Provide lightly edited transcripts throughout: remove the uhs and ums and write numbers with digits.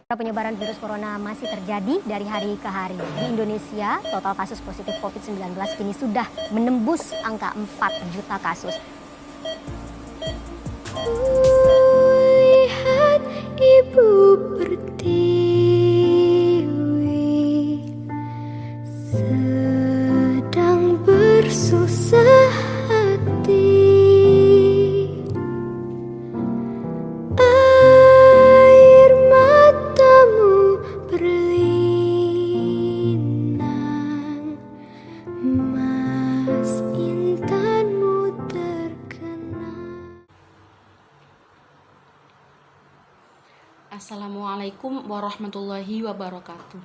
Penyebaran virus corona masih terjadi dari hari ke hari. Di Indonesia, total kasus positif COVID-19 kini sudah menembus angka 4 juta kasus. Lihat ibu pertiwi sedang bersusah hati. Air matamu berlinang, mas intanmu terkenang. Assalamualaikum warahmatullahi wabarakatuh.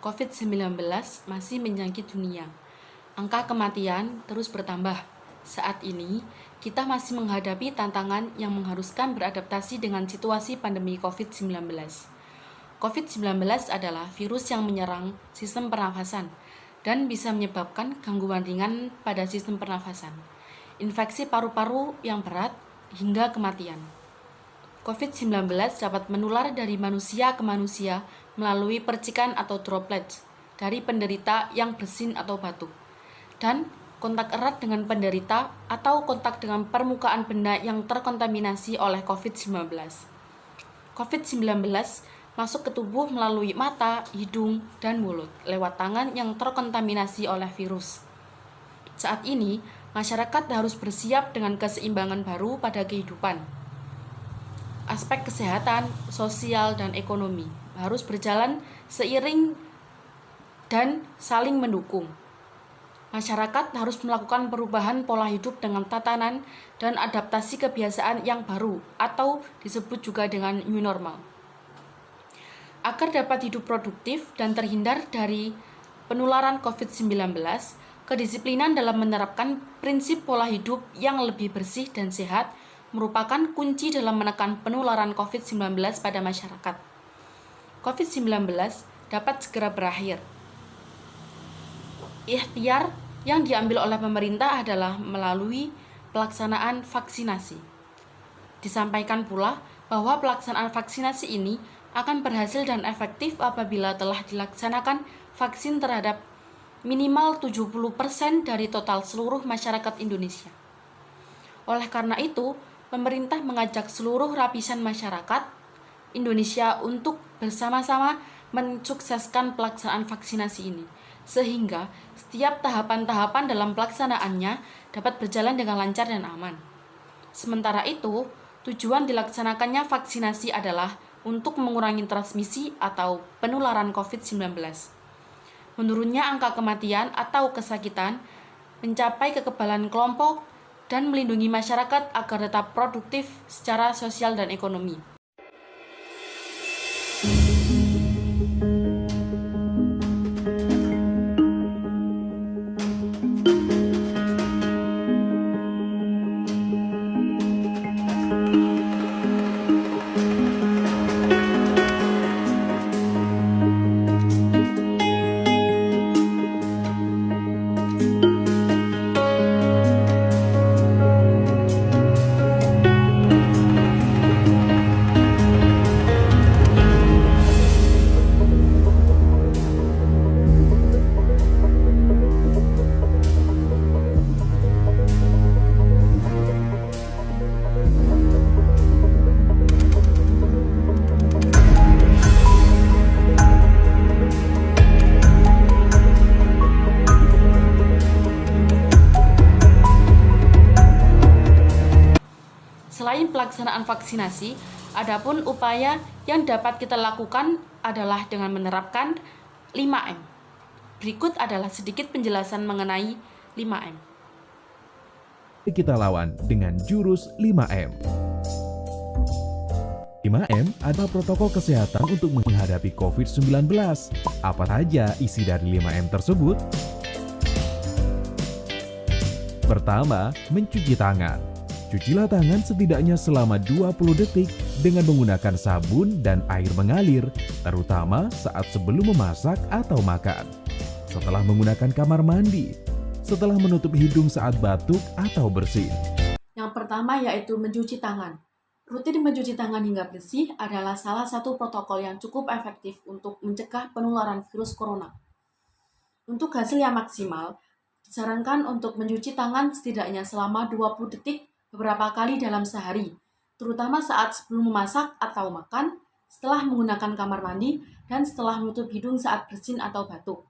COVID-19 masih menjangkit dunia. Angka kematian terus bertambah. Saat ini, kita masih menghadapi tantangan yang mengharuskan beradaptasi dengan situasi pandemi COVID-19. COVID-19 adalah virus yang menyerang sistem pernafasan dan bisa menyebabkan gangguan ringan pada sistem pernafasan, infeksi paru-paru yang berat, hingga kematian. COVID-19 dapat menular dari manusia ke manusia melalui percikan atau droplets dari penderita yang bersin atau batuk, dan kontak erat dengan penderita atau kontak dengan permukaan benda yang terkontaminasi oleh COVID-19. COVID-19 masuk ke tubuh melalui mata, hidung, dan mulut lewat tangan yang terkontaminasi oleh virus. Saat ini, masyarakat harus bersiap dengan keseimbangan baru pada kehidupan. Aspek kesehatan, sosial, dan ekonomi harus berjalan seiring dan saling mendukung. Masyarakat harus melakukan perubahan pola hidup dengan tatanan dan adaptasi kebiasaan yang baru atau disebut juga dengan new normal. Agar dapat hidup produktif dan terhindar dari penularan COVID-19, kedisiplinan dalam menerapkan prinsip pola hidup yang lebih bersih dan sehat merupakan kunci dalam menekan penularan COVID-19 pada masyarakat. COVID-19 dapat segera berakhir. Ikhtiar yang diambil oleh pemerintah adalah melalui pelaksanaan vaksinasi. Disampaikan pula bahwa pelaksanaan vaksinasi ini akan berhasil dan efektif apabila telah dilaksanakan vaksin terhadap minimal 70% dari total seluruh masyarakat Indonesia. Oleh karena itu, pemerintah mengajak seluruh lapisan masyarakat Indonesia untuk bersama-sama mensukseskan pelaksanaan vaksinasi ini, sehingga setiap tahapan-tahapan dalam pelaksanaannya dapat berjalan dengan lancar dan aman. Sementara itu, tujuan dilaksanakannya vaksinasi adalah untuk mengurangi transmisi atau penularan COVID-19. Menurunnya angka kematian atau kesakitan, mencapai kekebalan kelompok, dan melindungi masyarakat agar tetap produktif secara sosial dan ekonomi. Selain pelaksanaan vaksinasi, adapun upaya yang dapat kita lakukan adalah dengan menerapkan 5M. Berikut adalah sedikit penjelasan mengenai 5M. Kita lawan dengan jurus 5M. 5M adalah protokol kesehatan untuk menghadapi COVID-19. Apa saja isi dari 5M tersebut? Pertama, mencuci tangan. Cucilah tangan setidaknya selama 20 detik dengan menggunakan sabun dan air mengalir, terutama saat sebelum memasak atau makan, setelah menggunakan kamar mandi, setelah menutup hidung saat batuk atau bersin. Yang pertama yaitu mencuci tangan. Rutin mencuci tangan hingga bersih adalah salah satu protokol yang cukup efektif untuk mencegah penularan virus corona. Untuk hasil yang maksimal, disarankan untuk mencuci tangan setidaknya selama 20 detik beberapa kali dalam sehari, terutama saat sebelum memasak atau makan, setelah menggunakan kamar mandi, dan setelah menutup hidung saat bersin atau batuk.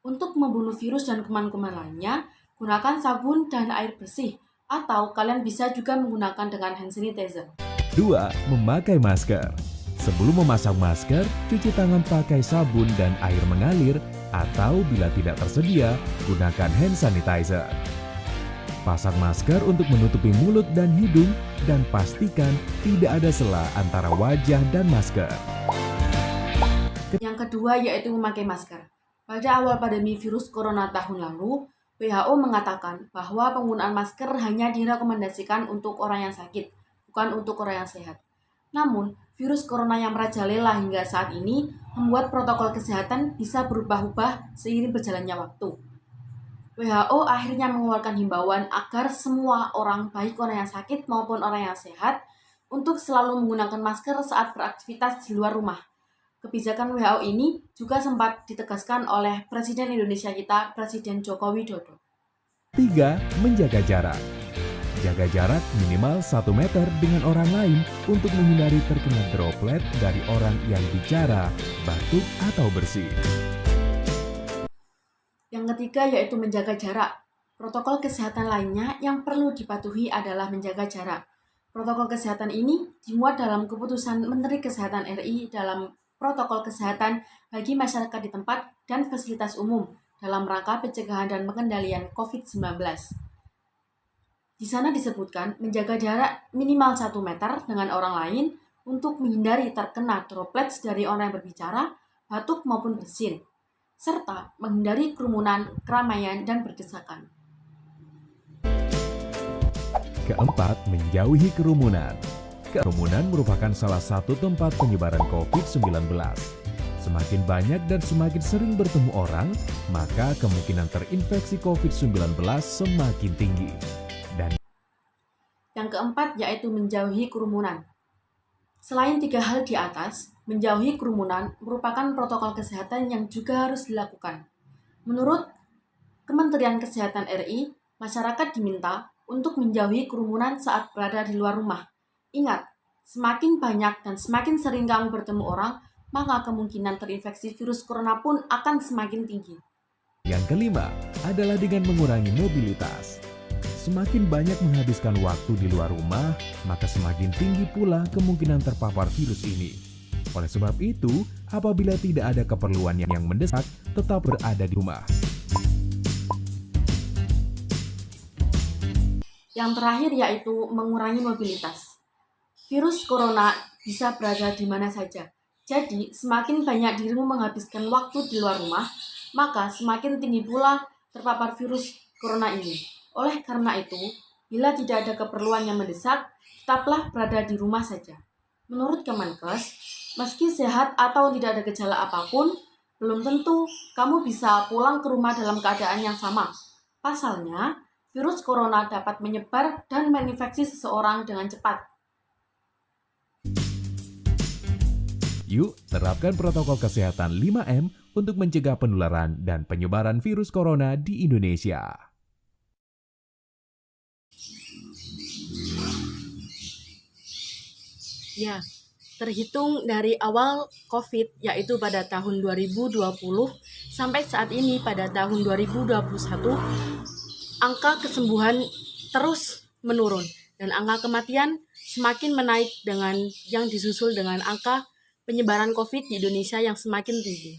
Untuk membunuh virus dan kuman-kuman lainnya, gunakan sabun dan air bersih, atau kalian bisa juga menggunakan dengan hand sanitizer. 2. Memakai masker. Sebelum memasang masker, cuci tangan pakai sabun dan air mengalir, atau bila tidak tersedia, gunakan hand sanitizer. Pasang masker untuk menutupi mulut dan hidung, dan pastikan tidak ada sela antara wajah dan masker. Yang kedua yaitu memakai masker. Pada awal pandemi virus corona tahun lalu, WHO mengatakan bahwa penggunaan masker hanya direkomendasikan untuk orang yang sakit, bukan untuk orang yang sehat. Namun, virus corona yang merajalela hingga saat ini membuat protokol kesehatan bisa berubah-ubah seiring berjalannya waktu. WHO akhirnya mengeluarkan himbauan agar semua orang, baik orang yang sakit maupun orang yang sehat, untuk selalu menggunakan masker saat beraktivitas di luar rumah. Kebijakan WHO ini juga sempat ditegaskan oleh Presiden Indonesia kita, Presiden Joko Widodo. 3. Menjaga jarak. Jaga jarak minimal 1 meter dengan orang lain untuk menghindari terkena droplet dari orang yang bicara, batuk, atau bersin. Yang ketiga yaitu menjaga jarak. Protokol kesehatan lainnya yang perlu dipatuhi adalah menjaga jarak. Protokol kesehatan ini dimuat dalam keputusan Menteri Kesehatan RI dalam protokol kesehatan bagi masyarakat di tempat dan fasilitas umum dalam rangka pencegahan dan pengendalian COVID-19. Di sana disebutkan menjaga jarak minimal 1 meter dengan orang lain untuk menghindari terkena droplet dari orang yang berbicara, batuk maupun bersin, serta menghindari kerumunan, keramaian, dan berdesakan. Keempat, menjauhi kerumunan. Kerumunan merupakan salah satu tempat penyebaran COVID-19. Semakin banyak dan semakin sering bertemu orang, maka kemungkinan terinfeksi COVID-19 semakin tinggi. Dan yang keempat yaitu menjauhi kerumunan. Selain 3 hal di atas, menjauhi kerumunan merupakan protokol kesehatan yang juga harus dilakukan. Menurut Kementerian Kesehatan RI, masyarakat diminta untuk menjauhi kerumunan saat berada di luar rumah. Ingat, semakin banyak dan semakin sering kamu bertemu orang, maka kemungkinan terinfeksi virus corona pun akan semakin tinggi. yang kelima adalah dengan mengurangi mobilitas. Semakin banyak menghabiskan waktu di luar rumah, maka semakin tinggi pula kemungkinan terpapar virus ini. Oleh sebab itu, apabila tidak ada keperluan yang mendesak, tetap berada di rumah. Yang terakhir yaitu mengurangi mobilitas. Virus corona bisa berada di mana saja. Jadi, semakin banyak dirimu menghabiskan waktu di luar rumah, maka semakin tinggi pula terpapar virus corona ini. Oleh karena itu, bila tidak ada keperluan yang mendesak, tetaplah berada di rumah saja. Menurut Kemenkes, meski sehat atau tidak ada gejala apapun, belum tentu kamu bisa pulang ke rumah dalam keadaan yang sama. Pasalnya, virus corona dapat menyebar dan menginfeksi seseorang dengan cepat. Yuk, terapkan protokol kesehatan 5M untuk mencegah penularan dan penyebaran virus corona di Indonesia. Ya, terhitung dari awal COVID, yaitu pada tahun 2020, sampai saat ini pada tahun 2021, angka kesembuhan terus menurun dan angka kematian semakin menaik dengan yang disusul dengan angka penyebaran COVID di Indonesia yang semakin tinggi.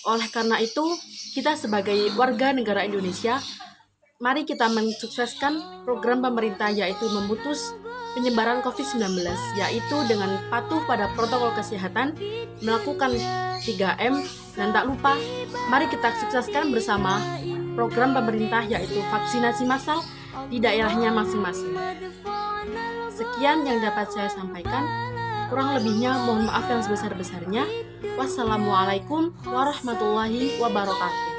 Oleh karena itu, kita sebagai warga negara Indonesia, mari kita mensukseskan program pemerintah yaitu memutus penyebaran COVID-19, yaitu dengan patuh pada protokol kesehatan, melakukan 3M, dan tak lupa, mari kita sukseskan bersama program pemerintah yaitu vaksinasi massal di daerahnya masing-masing. Sekian yang dapat saya sampaikan, kurang lebihnya mohon maaf yang sebesar-besarnya. Wassalamualaikum warahmatullahi wabarakatuh.